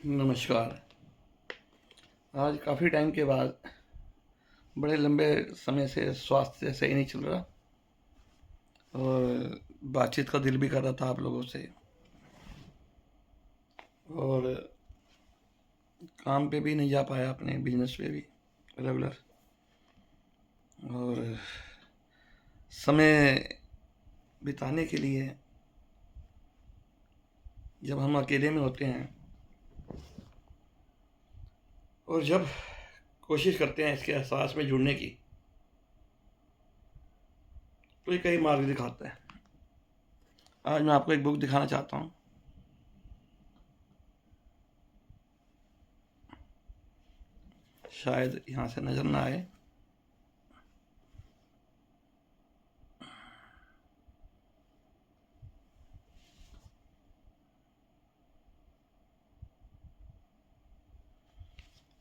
नमस्कार। आज काफ़ी टाइम के बाद बड़े लंबे समय से स्वास्थ्य सही नहीं चल रहा और बातचीत का दिल भी कर रहा था आप लोगों से। और काम पे भी नहीं जा पाया, अपने बिजनेस पे भी रेगुलर। और समय बिताने के लिए जब हम अकेले में होते हैं और जब कोशिश करते हैं इसके एहसास में जुड़ने की, तो ये कई मार्ग दिखाता है। आज मैं आपको एक बुक दिखाना चाहता हूँ। शायद यहाँ से नज़र ना आए।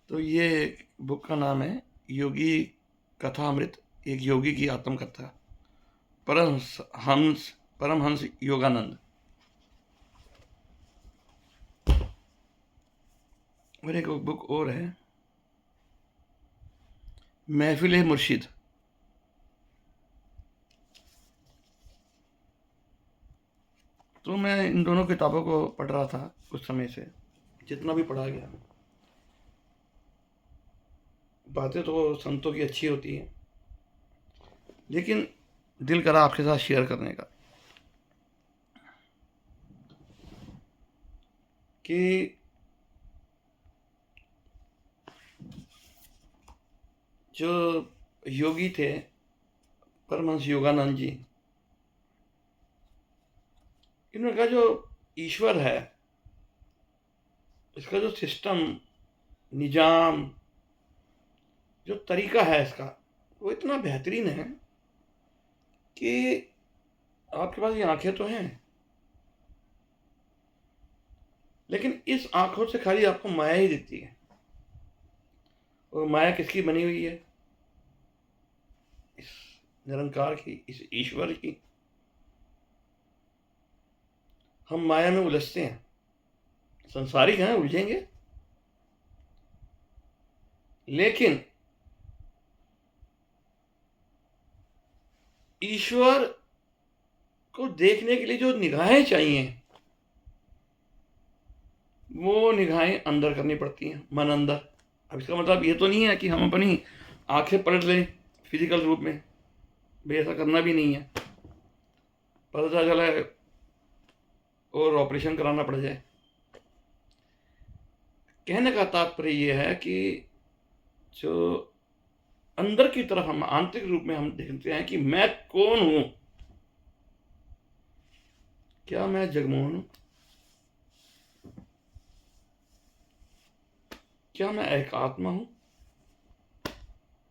तो ये बुक का नाम है योगी कथामृत, एक योगी की आत्मकथा, परमहंस योगानंद। और एक बुक और है, महफिल मुर्शिद। तो मैं इन दोनों किताबों को पढ़ रहा था कुछ समय से, जितना भी पढ़ा गया। बातें तो संतों की अच्छी होती हैं, लेकिन दिल करा आपके साथ शेयर करने का कि जो योगी थे परमहंस योगानंद जी, इन्होंने कहा जो ईश्वर है, इसका जो सिस्टम, निजाम, जो तरीका है इसका, वो इतना बेहतरीन है कि आपके पास ये आंखें तो हैं, लेकिन इस आंखों से खाली आपको माया ही दिखती है। और माया किसकी बनी हुई है? इस निरंकार की, इस ईश्वर की। हम माया में उलझते हैं, संसारिक हैं, उलझेंगे, लेकिन ईश्वर को देखने के लिए जो निगाहें चाहिए, वो निगाहें अंदर करनी पड़ती हैं, मन अंदर। अब इसका मतलब ये तो नहीं है कि हम अपनी आंखें पलट लें फिजिकल रूप में, भाई ऐसा करना भी नहीं है। पता चला है और ऑपरेशन कराना पड़ जाए। कहने का तात्पर्य यह है कि जो अंदर की तरफ हम आंतरिक रूप में हम देखते हैं कि मैं कौन हूं। क्या मैं जगमोहन हूं? क्या मैं एक आत्मा हूं?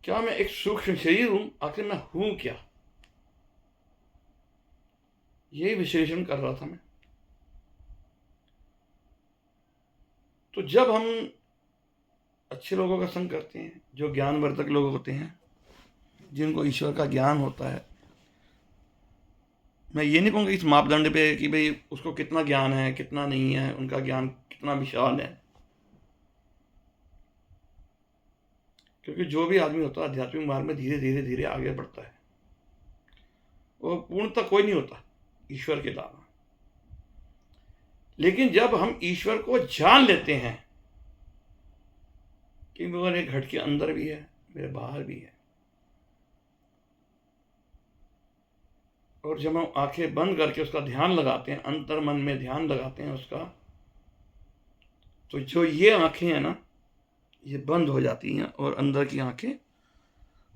क्या मैं एक सूक्ष्म शरीर हूं? आखिर मैं हूं क्या? यही विश्लेषण कर रहा था मैं। तो जब हम अच्छे लोगों का संग करते हैं, जो ज्ञानवर्धक लोग होते हैं, जिनको ईश्वर का ज्ञान होता है, मैं ये नहीं कहूँगा इस मापदंड पे कि भाई उसको कितना ज्ञान है कितना नहीं है, उनका ज्ञान कितना विशाल है, क्योंकि जो भी आदमी होता है आध्यात्मिक मार्ग में धीरे धीरे धीरे आगे बढ़ता है। वो पूर्णतः कोई नहीं होता ईश्वर के अलावा। लेकिन जब हम ईश्वर को जान लेते हैं कि मेरे घट के अंदर भी है, मेरे बाहर भी है, और जब हम आंखें बंद करके उसका ध्यान लगाते हैं, अंतर मन में ध्यान लगाते हैं उसका, तो जो ये आंखें हैं ना, ये बंद हो जाती हैं और अंदर की आंखें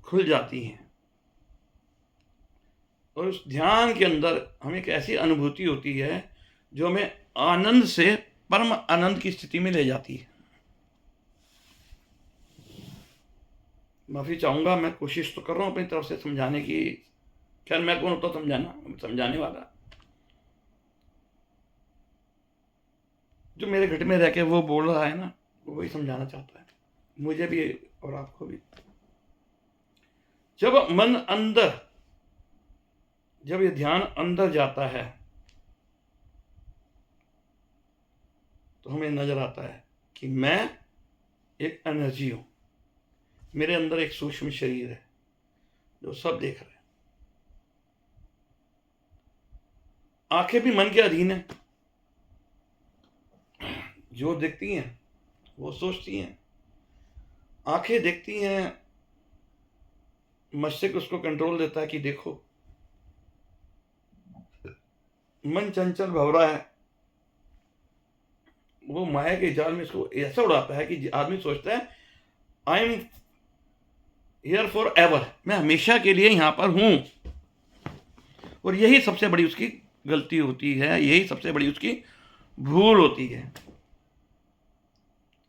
खुल जाती हैं। और उस ध्यान के अंदर हमें एक ऐसी अनुभूति होती है जो हमें आनंद से परम आनंद की स्थिति में ले जाती है। माफी चाहूंगा, मैं कोशिश तो कर रहा हूं अपनी तरफ से समझाने की। खैर, मैं कौन होता समझाने वाला? जो मेरे घट में रह के वो बोल रहा है ना, वो वही समझाना चाहता है, मुझे भी और आपको भी। जब मन अंदर, जब ये ध्यान अंदर जाता है, तो हमें नजर आता है कि मैं एक एनर्जी हूं, मेरे अंदर एक सूक्ष्म शरीर है जो सब देख रहे हैं। आंखें भी मन के अधीन है, जो देखती हैं वो सोचती हैं। आंखें देखती हैं, मस्तिष्क उसको कंट्रोल देता है कि देखो। मन चंचल भंवरा है, वो माया के जाल में इसको ऐसा उड़ाता है कि आदमी सोचता है I am here for ever, मैं हमेशा के लिए यहां पर हूं। और यही सबसे बड़ी उसकी गलती होती है, यही सबसे बड़ी उसकी भूल होती है,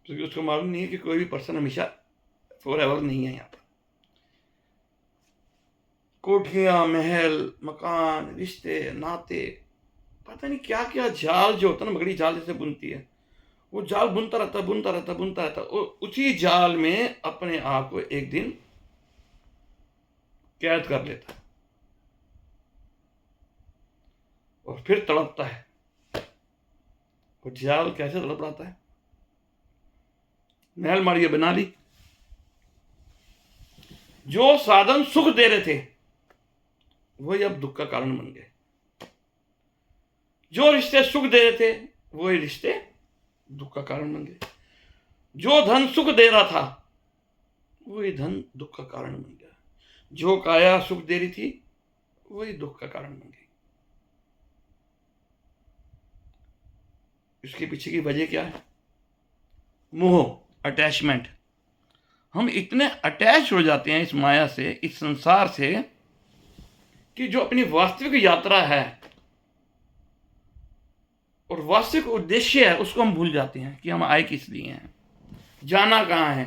क्योंकि उसको मालूम नहीं है कि कोई भी पर्सन हमेशा फॉर एवर नहीं है। यहाँ पर कोठियां, महल, मकान, रिश्ते, नाते, पता नहीं क्या क्या जाल जो होता है ना, मकड़ी जाल जैसे बुनती है, वो जाल बुनता रहता बुनता रहता बुनता रहता, और उसी जाल में अपने आप को एक दिन कैद कर लेता है और फिर तड़पता है। वो जाल कैसे तड़प रहा है? महल मारिए बना ली, जो साधन सुख दे रहे थे वही अब दुख का कारण बन गए। जो रिश्ते सुख दे रहे थे वही रिश्ते दुख का कारण बन गए। जो धन सुख दे रहा था वही धन दुख का कारण बन गया। जो काया सुख दे रही थी वही दुख का कारण बन गई। इसके पीछे की वजह क्या है? मोह, अटैचमेंट। हम इतने अटैच हो जाते हैं इस माया से, इस संसार से, कि जो अपनी वास्तविक यात्रा है और वास्तविक उद्देश्य है उसको हम भूल जाते हैं कि हम आए किस लिए हैं, जाना कहां है।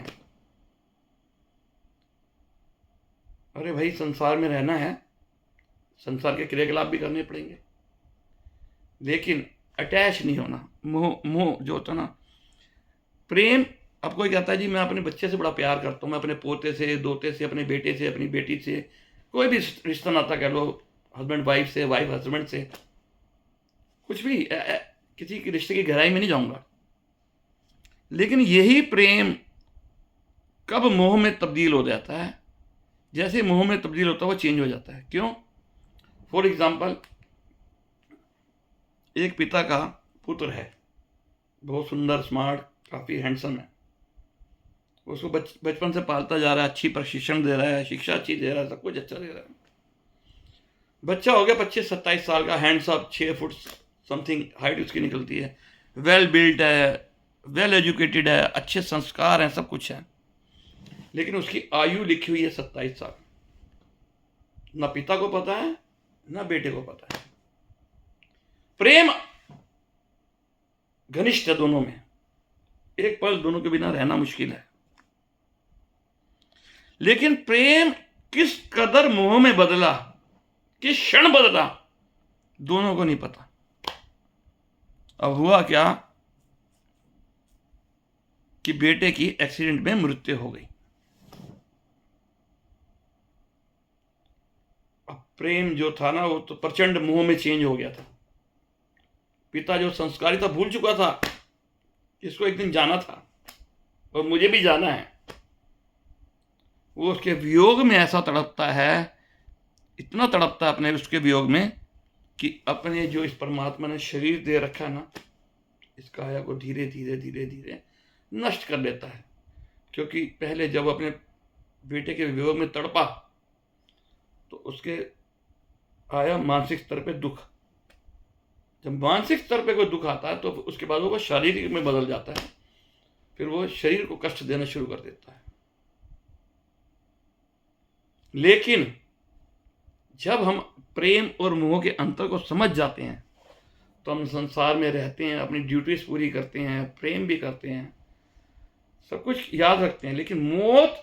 अरे भाई, संसार में रहना है, संसार के क्रियाकलाप भी करने पड़ेंगे, लेकिन अटैच नहीं होना। मोह, मोह जो होता ना, प्रेम। अब कोई कहता है जी मैं अपने बच्चे से बड़ा प्यार करता हूँ, मैं अपने पोते से, दोते से, अपने बेटे से, अपनी बेटी से, कोई भी रिश्ता नाता कह लो, हस्बैंड वाइफ से, वाइफ हस्बैंड से, कुछ भी, किसी के रिश्ते की गहराई में नहीं जाऊंगा। लेकिन यही प्रेम कब मोह में तब्दील हो जाता है? जैसे मोह में तब्दील होता है वो चेंज हो जाता है। क्यों? फॉर एग्जाम्पल, एक पिता का पुत्र है, बहुत सुंदर, स्मार्ट, काफी हैंडसम है। उसको बचपन से पालता जा रहा है, अच्छी प्रशिक्षण दे रहा है, शिक्षा अच्छी दे रहा है, सब कुछ अच्छा दे रहा है। बच्चा हो गया 25-27 साल का, हैंडसम, 6 फुट समथिंग हाइट उसकी निकलती है, वेल बिल्ट है, वेल एजुकेटेड है, अच्छे संस्कार हैं, सब कुछ है। लेकिन उसकी आयु लिखी हुई है 27 साल। ना पिता को पता है ना बेटे को पता है। प्रेम घनिष्ठ है दोनों में, एक पल दोनों के बिना रहना मुश्किल है। लेकिन प्रेम किस कदर मोह में बदला, किस क्षण बदला, दोनों को नहीं पता। अब हुआ क्या कि बेटे की एक्सीडेंट में मृत्यु हो गई। अब प्रेम जो था ना, वो तो प्रचंड मोह में चेंज हो गया था। पिता जो संस्कारी था भूल चुका था, इसको एक दिन जाना था और मुझे भी जाना है। वो उसके वियोग में ऐसा तड़पता है, इतना तड़पता है अपने उसके वियोग में, कि अपने जो इस परमात्मा ने शरीर दे रखा है ना, इस काया को धीरे धीरे धीरे धीरे नष्ट कर देता है। क्योंकि पहले जब अपने बेटे के वियोग में तड़पा तो उसके आया मानसिक स्तर पे दुख। जब मानसिक स्तर पे कोई दुख आता है तो उसके बाद वो शारीरिक में बदल जाता है, फिर वो शरीर को कष्ट देना शुरू कर देता है। लेकिन जब हम प्रेम और मोह के अंतर को समझ जाते हैं तो हम संसार में रहते हैं, अपनी ड्यूटीज पूरी करते हैं, प्रेम भी करते हैं, सब कुछ याद रखते हैं, लेकिन मौत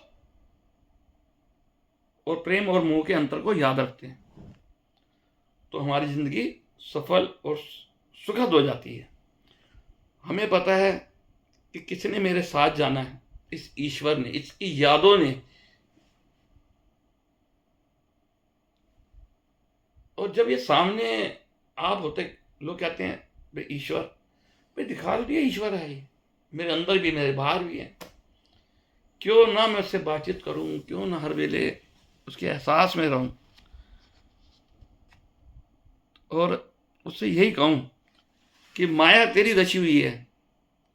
और प्रेम और मोह के अंतर को याद रखते हैं, तो हमारी जिंदगी सफल और सुखद हो जाती है। हमें पता है कि किसने मेरे साथ जाना है, इस ईश्वर ने, इसकी यादों ने। और जब ये सामने आप होते, लोग कहते हैं भाई ईश्वर, भाई दिखा तो दिया ईश्वर है ये, मेरे अंदर भी मेरे बाहर भी है। क्यों ना मैं उससे बातचीत करूं, क्यों ना हर वेले उसके एहसास में रहूं और उससे यही कहूं कि माया तेरी रची हुई है,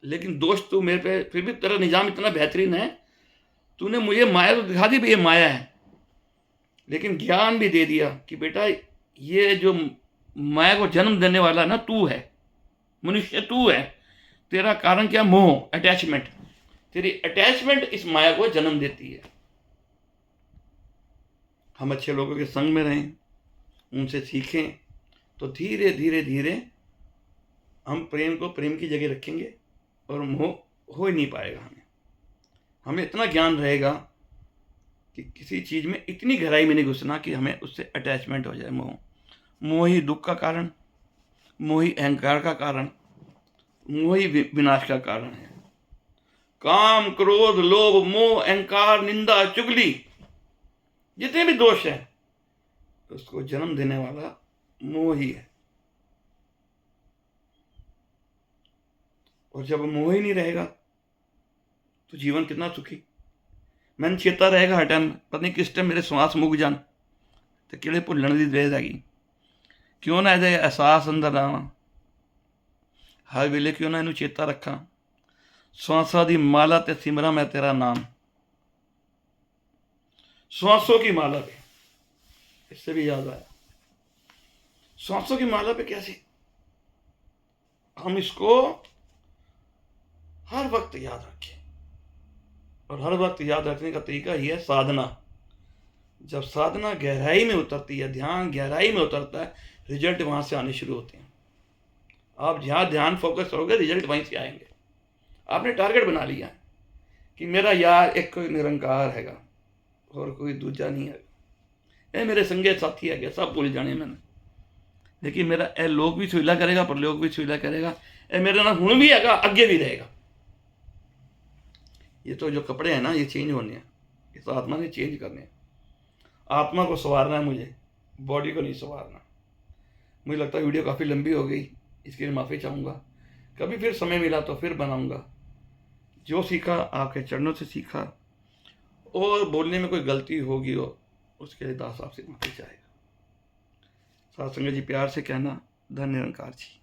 लेकिन दोस्त तू मेरे पे, फिर भी तेरा निजाम इतना बेहतरीन है, तूने मुझे माया तो दिखा दी भी ये माया है, लेकिन ज्ञान भी दे दिया कि बेटा ये जो माया को जन्म देने वाला ना तू है, मनुष्य तू है। तेरा कारण क्या? मोह, अटैचमेंट। तेरी अटैचमेंट इस माया को जन्म देती है। हम अच्छे लोगों के संग में रहें, उनसे सीखें, तो धीरे धीरे धीरे हम प्रेम को प्रेम की जगह रखेंगे और मोह हो ही नहीं पाएगा। हमें इतना ज्ञान रहेगा कि किसी चीज़ में इतनी गहराई में नहीं घुसना कि हमें उससे अटैचमेंट हो जाए। मोह ही दुख का कारण, मोह ही अहंकार का कारण, मोह ही विनाश का कारण है। काम, क्रोध, लोभ, मोह, अहंकार, निंदा, चुगली, जितने भी दोष हैं, उसको जन्म देने वाला मोह ही है। और जब मोह ही नहीं रहेगा तो जीवन कितना सुखी। मैंने चेता रहेगा हर टाइम, पता नहीं किस टाइम मेरे श्वास मुक जान तो किड़े भुल्लण दी देर हैगी। क्यों ना ਇਹਦੇ एहसास अंदर आवा, हर वेले क्यों ना ਇਹਨੂੰ चेता रखा। श्वासा दी माला ते सिमरा मैं तेरा नाम। श्वासों की माला पे, इससे भी याद आया, श्वासों की माला पे कैसे हम इसको हर वक्त याद रखें। और हर वक्त याद रखने का तरीका ही है साधना। जब साधना गहराई में उतरती है, ध्यान गहराई में उतरता है, रिजल्ट वहां से आने शुरू होते हैं। आप जहाँ ध्यान फोकस करोगे, रिजल्ट वहीं से आएंगे। आपने टारगेट बना लिया कि मेरा यार एक कोई निरंकार हैगा और कोई दूजा नहीं है, ये मेरे संगे साथी है, सब भूल जाने मैंने, लेकिन मेरा ए लोग भी सुविधा करेगा, परलोक भी सुविधा करेगा, ए मेरे ना हुण भी हैगा, अगे भी रहेगा। ये तो जो कपड़े हैं ना, ये चेंज होने हैं, इस आत्मा ने चेंज करने हैं। आत्मा को संवारना है मुझे, बॉडी को नहीं संवारना। मुझे लगता है वीडियो काफ़ी लंबी हो गई, इसके लिए माफ़ी चाहूँगा। कभी फिर समय मिला तो फिर बनाऊँगा। जो सीखा आपके चरणों से सीखा, और बोलने में कोई गलती होगी हो उसके लिए दास आपसे माफ़ी चाहेगा। साथ संगत जी प्यार से कहना, धन्य निरंकार जी।